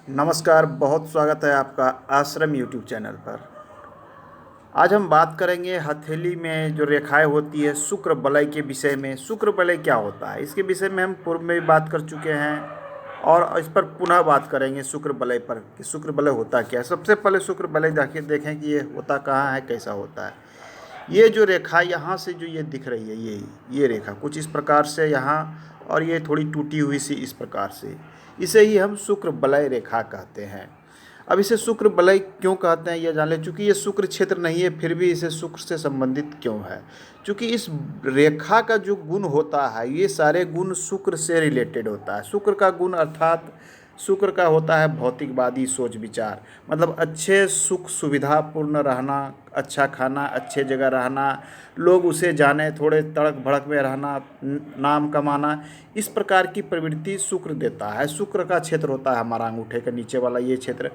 नमस्कार, बहुत स्वागत है आपका आश्रम यूट्यूब चैनल पर। आज हम बात करेंगे हथेली में जो रेखाएं होती है शुक्र वलय के विषय में। शुक्र वलय क्या होता है इसके विषय में हम पूर्व में भी बात कर चुके हैं और इस पर पुनः बात करेंगे शुक्र वलय पर कि शुक्र वलय होता क्या है। सबसे पहले शुक्र वलय देखें कि ये होता कहाँ है, कैसा होता है। ये जो रेखा यहाँ से जो ये दिख रही है, ये रेखा कुछ इस प्रकार से यहाँ, और ये थोड़ी टूटी हुई सी इस प्रकार से, इसे ही हम शुक्र वलय रेखा कहते हैं। अब इसे शुक्र वलय क्यों कहते हैं यह जान लें। चूँकि ये शुक्र क्षेत्र नहीं है फिर भी इसे शुक्र से संबंधित क्यों है। चूँकि इस रेखा का जो गुण होता है ये सारे गुण शुक्र से रिलेटेड होता है। शुक्र का गुण अर्थात शुक्र का होता है भौतिकवादी सोच विचार, मतलब अच्छे सुख सुविधापूर्ण रहना, अच्छा खाना, अच्छे जगह रहना, लोग उसे जाने, थोड़े तड़क भड़क में रहना, नाम कमाना, इस प्रकार की प्रवृत्ति शुक्र देता है। शुक्र का क्षेत्र होता है हमारा अंगूठे के नीचे वाला ये क्षेत्र।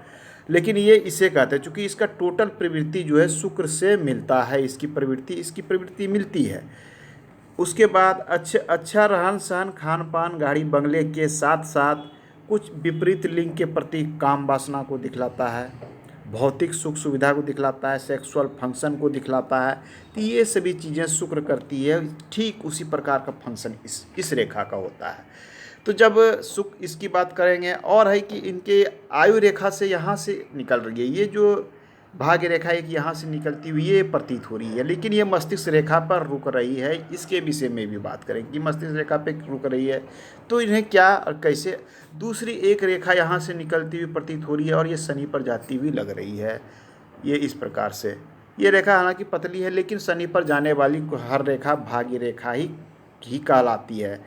लेकिन ये इसे कहते हैं चूँकि इसका टोटल प्रवृत्ति जो है शुक्र से मिलता है, इसकी प्रवृत्ति मिलती है। उसके बाद अच्छा रहन सहन, खान पान, गाड़ी बंगले के साथ साथ कुछ विपरीत लिंग के प्रति काम वासना को दिखलाता है, भौतिक सुख सुविधा को दिखलाता है, सेक्सुअल फंक्शन को दिखलाता है। तो ये सभी चीज़ें शुक्र करती है। ठीक उसी प्रकार का फंक्शन इस रेखा का होता है। तो जब शुक्र इसकी बात करेंगे और है कि इनके आयु रेखा से यहाँ से निकल रही है, ये जो भाग्य रेखा एक यहाँ से निकलती हुई ये प्रतीत हो रही है, लेकिन ये मस्तिष्क रेखा पर रुक रही है। इसके विषय में भी बात करेंगे कि मस्तिष्क रेखा पे रुक रही है तो इन्हें क्या और कैसे। दूसरी एक रेखा यहाँ से निकलती हुई प्रतीत हो रही है और ये शनि पर जाती हुई लग रही है। ये इस प्रकार से ये रेखा हालांकि पतली है लेकिन शनि पर जाने वाली हर रेखा भाग्य रेखा ही कहलाती है।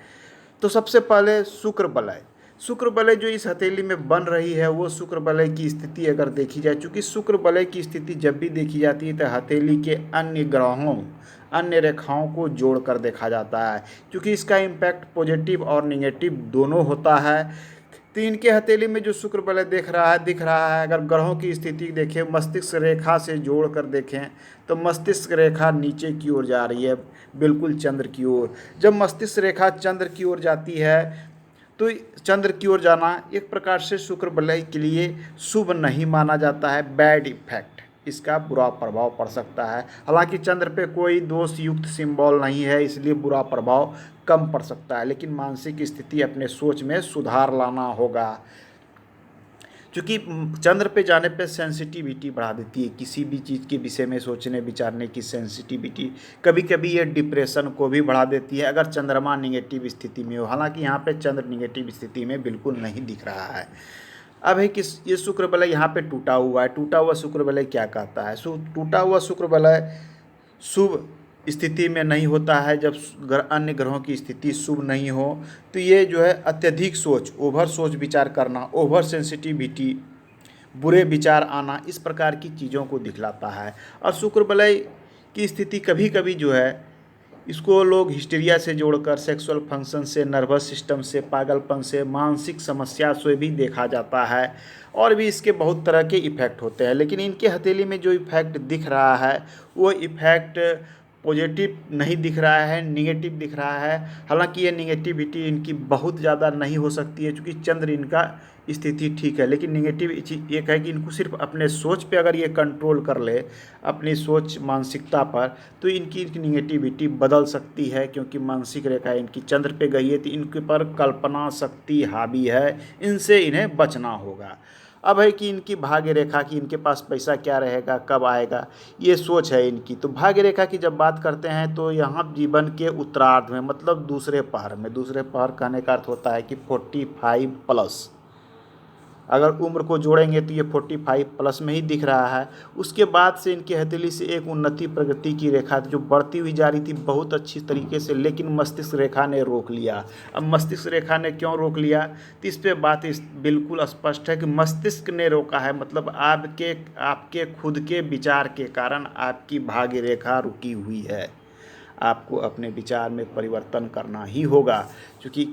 तो सबसे पहले शुक्र वलय जो इस हथेली में बन रही है वो शुक्र वलय की स्थिति अगर देखी जाए, चूँकि शुक्र वलय की स्थिति जब भी देखी जाती है तो हथेली के अन्य ग्रहों, अन्य रेखाओं को जोड़कर देखा जाता है। क्योंकि इसका इम्पैक्ट पॉजिटिव और निगेटिव दोनों होता है। तो इनके हथेली में जो शुक्र वलय दिख रहा है, अगर ग्रहों की स्थिति देखें, मस्तिष्क रेखा से जोड़ कर देखें तो मस्तिष्क रेखा नीचे की ओर जा रही है, बिल्कुल चंद्र की ओर। जब मस्तिष्क रेखा चंद्र की ओर जाती है तो चंद्र की ओर जाना एक प्रकार से शुक्र वलय के लिए शुभ नहीं माना जाता है। बैड इफेक्ट, इसका बुरा प्रभाव पड़ सकता है। हालांकि चंद्र पे कोई दोष युक्त सिंबल नहीं है इसलिए बुरा प्रभाव कम पड़ सकता है, लेकिन मानसिक स्थिति अपने सोच में सुधार लाना होगा। क्योंकि चंद्र पे जाने पे सेंसिटिविटी बढ़ा देती है, किसी भी चीज़ के विषय में सोचने विचारने की सेंसिटिविटी। कभी कभी ये डिप्रेशन को भी बढ़ा देती है अगर चंद्रमा निगेटिव स्थिति में हो। हालांकि यहाँ पे चंद्र निगेटिव स्थिति में बिल्कुल नहीं दिख रहा है। अब है कि ये शुक्र वलय यहाँ पे टूटा हुआ है। टूटा हुआ शुक्र वलय क्या कहता है? टूटा हुआ शुक्र वलय शुभ स्थिति में नहीं होता है। जब अन्य ग्रहों की स्थिति शुभ नहीं हो तो ये जो है अत्यधिक सोच, ओवर सोच विचार करना, ओवर सेंसिटिविटी, बुरे विचार आना, इस प्रकार की चीज़ों को दिखलाता है। और शुक्र वलय की स्थिति कभी कभी जो है इसको लोग हिस्टीरिया से जोड़कर सेक्सुअल फंक्शन से, नर्वस सिस्टम से, पागलपन से, मानसिक समस्या से भी देखा जाता है। और भी इसके बहुत तरह के इफ़ेक्ट होते हैं, लेकिन इनके हथेली में जो इफ़ेक्ट दिख रहा है वो इफ़ेक्ट पॉजिटिव नहीं दिख रहा है, निगेटिव दिख रहा है। हालांकि ये निगेटिविटी इनकी बहुत ज़्यादा नहीं हो सकती है क्योंकि चंद्र इनका स्थिति ठीक है, लेकिन निगेटिव एक है कि इनको सिर्फ अपने सोच पे अगर ये कंट्रोल कर ले, अपनी सोच मानसिकता पर, तो इनकी निगेटिविटी बदल सकती है। क्योंकि मानसिक रेखा इनकी चंद्र पे गई है तो इनके पर कल्पना शक्ति हावी है, इनसे इन्हें बचना होगा। अब है कि इनकी भाग्य रेखा की, इनके पास पैसा क्या रहेगा, कब आएगा, ये सोच है इनकी। तो भाग्य रेखा की जब बात करते हैं तो यहाँ जीवन के उत्तरार्ध में, मतलब दूसरे पहर में, दूसरे पहर कहने का अर्थ होता है कि 45 प्लस, अगर उम्र को जोड़ेंगे तो ये 45 प्लस में ही दिख रहा है। उसके बाद से इनकी हथेली से एक उन्नति प्रगति की रेखा जो बढ़ती हुई जा रही थी बहुत अच्छी तरीके से, लेकिन मस्तिष्क रेखा ने रोक लिया। अब मस्तिष्क रेखा ने क्यों रोक लिया तो इस पर बात बिल्कुल स्पष्ट है कि मस्तिष्क ने रोका है, मतलब आपके खुद के विचार के कारण आपकी भाग्य रेखा रुकी हुई है। आपको अपने विचार में परिवर्तन करना ही होगा, क्योंकि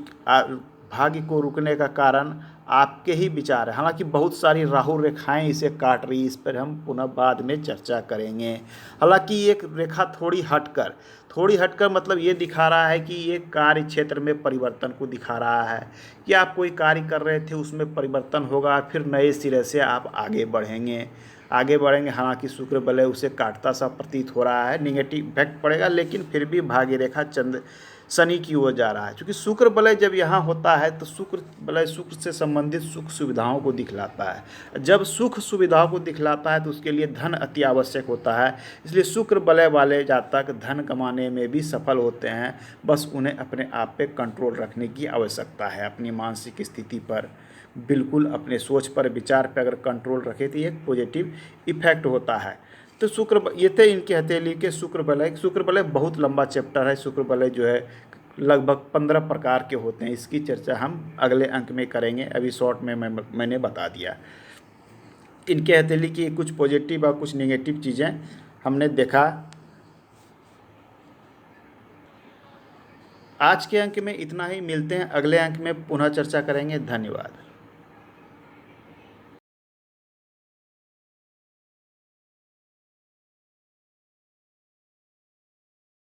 भाग्य को रुकने का कारण आपके ही विचार है। हालांकि बहुत सारी राहु रेखाएं इसे काट रही, इस पर हम पुनः बाद में चर्चा करेंगे। हालांकि एक रेखा थोड़ी हटकर मतलब ये दिखा रहा है कि ये कार्य क्षेत्र में परिवर्तन को दिखा रहा है कि आप कोई कार्य कर रहे थे उसमें परिवर्तन होगा, फिर नए सिरे से आप आगे बढ़ेंगे। हालांकि शुक्र बलय उसे काटता सा प्रतीत हो रहा है, निगेटिव इफेक्ट पड़ेगा, लेकिन फिर भी भाग्य रेखा चंद्र शनि की ओर जा रहा है। क्योंकि शुक्र बलय जब यहाँ होता है तो शुक्र बलय शुक्र से संबंधित सुख सुविधाओं को दिखलाता है। जब सुख सुविधाओं को दिखलाता है तो उसके लिए धन अति आवश्यक होता है। इसलिए शुक्र बलय वाले जातक धन कमाने में भी सफल होते हैं, बस उन्हें अपने आप पे कंट्रोल रखने की आवश्यकता है। अपनी मानसिक स्थिति पर, बिल्कुल अपने सोच पर, विचार पर अगर कंट्रोल रखे तो एक पॉजिटिव इफेक्ट होता है। तो ये थे इनके हथेली के शुक्र बलय बहुत लंबा चैप्टर है। शुक्र बलय जो है लगभग 15 प्रकार के होते हैं। इसकी चर्चा हम अगले अंक में करेंगे, अभी शॉर्ट में मैंने बता दिया। इनके हथेली की कुछ पॉजिटिव और कुछ नेगेटिव चीज़ें हमने देखा। आज के अंक में इतना ही, मिलते हैं अगले अंक में, पुनः चर्चा करेंगे। धन्यवाद।